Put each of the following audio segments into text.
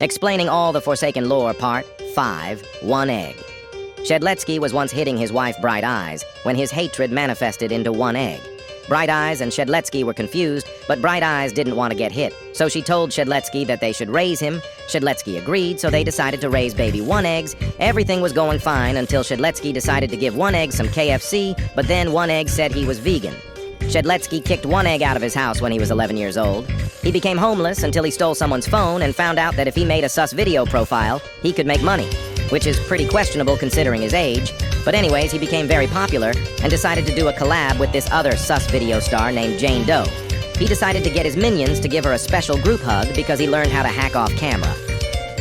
Explaining all the Forsaken lore, Part 5, One Egg. Shedletsky was once hitting his wife Bright Eyes when his hatred manifested into one egg. Bright Eyes and Shedletsky were confused, but Bright Eyes didn't want to get hit, so she told Shedletsky that they should raise him. Shedletsky agreed, so they decided to raise baby One Eggs. Everything was going fine until Shedletsky decided to give One Egg some KFC, but then One Egg said he was vegan. Shedletsky kicked One Egg out of his house when he was 11 years old. He became homeless until he stole someone's phone and found out that if he made a sus video profile, he could make money, which is pretty questionable considering his age. But anyways, he became very popular and decided to do a collab with this other sus video star named Jane Doe. He decided to get his minions to give her a special group hug because he learned how to hack off camera.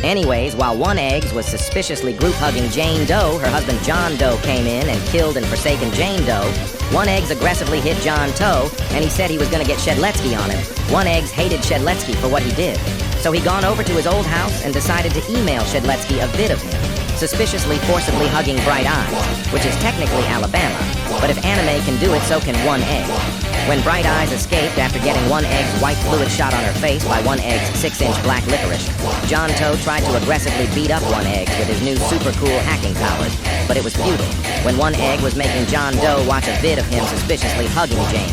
Anyways, while One Eggs was suspiciously group-hugging Jane Doe, her husband John Doe came in and killed and forsaken Jane Doe. One Eggs aggressively hit John Doe, and he said he was gonna get Shedletsky on him. One Eggs hated Shedletsky for what he did. So he gone over to his old house and decided to email Shedletsky a vid of him, suspiciously forcibly hugging Bright Eyes, which is technically Alabama, but if anime can do it, so can One Egg. When Bright Eyes escaped after getting One Egg's white fluid shot on her face by One Egg's 6-inch black licorice, John Doe tried to aggressively beat up One Egg with his new super cool hacking powers, but it was futile when One Egg was making John Doe watch a vid of him suspiciously hugging Jane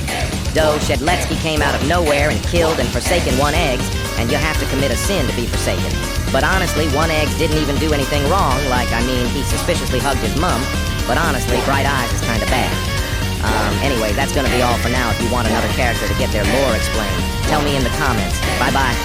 Doe. Shedletsky came out of nowhere and killed and forsaken One Eggs, and you have to commit a sin to be forsaken. But honestly, One Eggs didn't even do anything wrong, he suspiciously hugged his mum, but honestly, Bright Eyes is kinda bad. Anyway, that's gonna be all for now. If you want another character to get their lore explained, tell me in the comments. Bye-bye.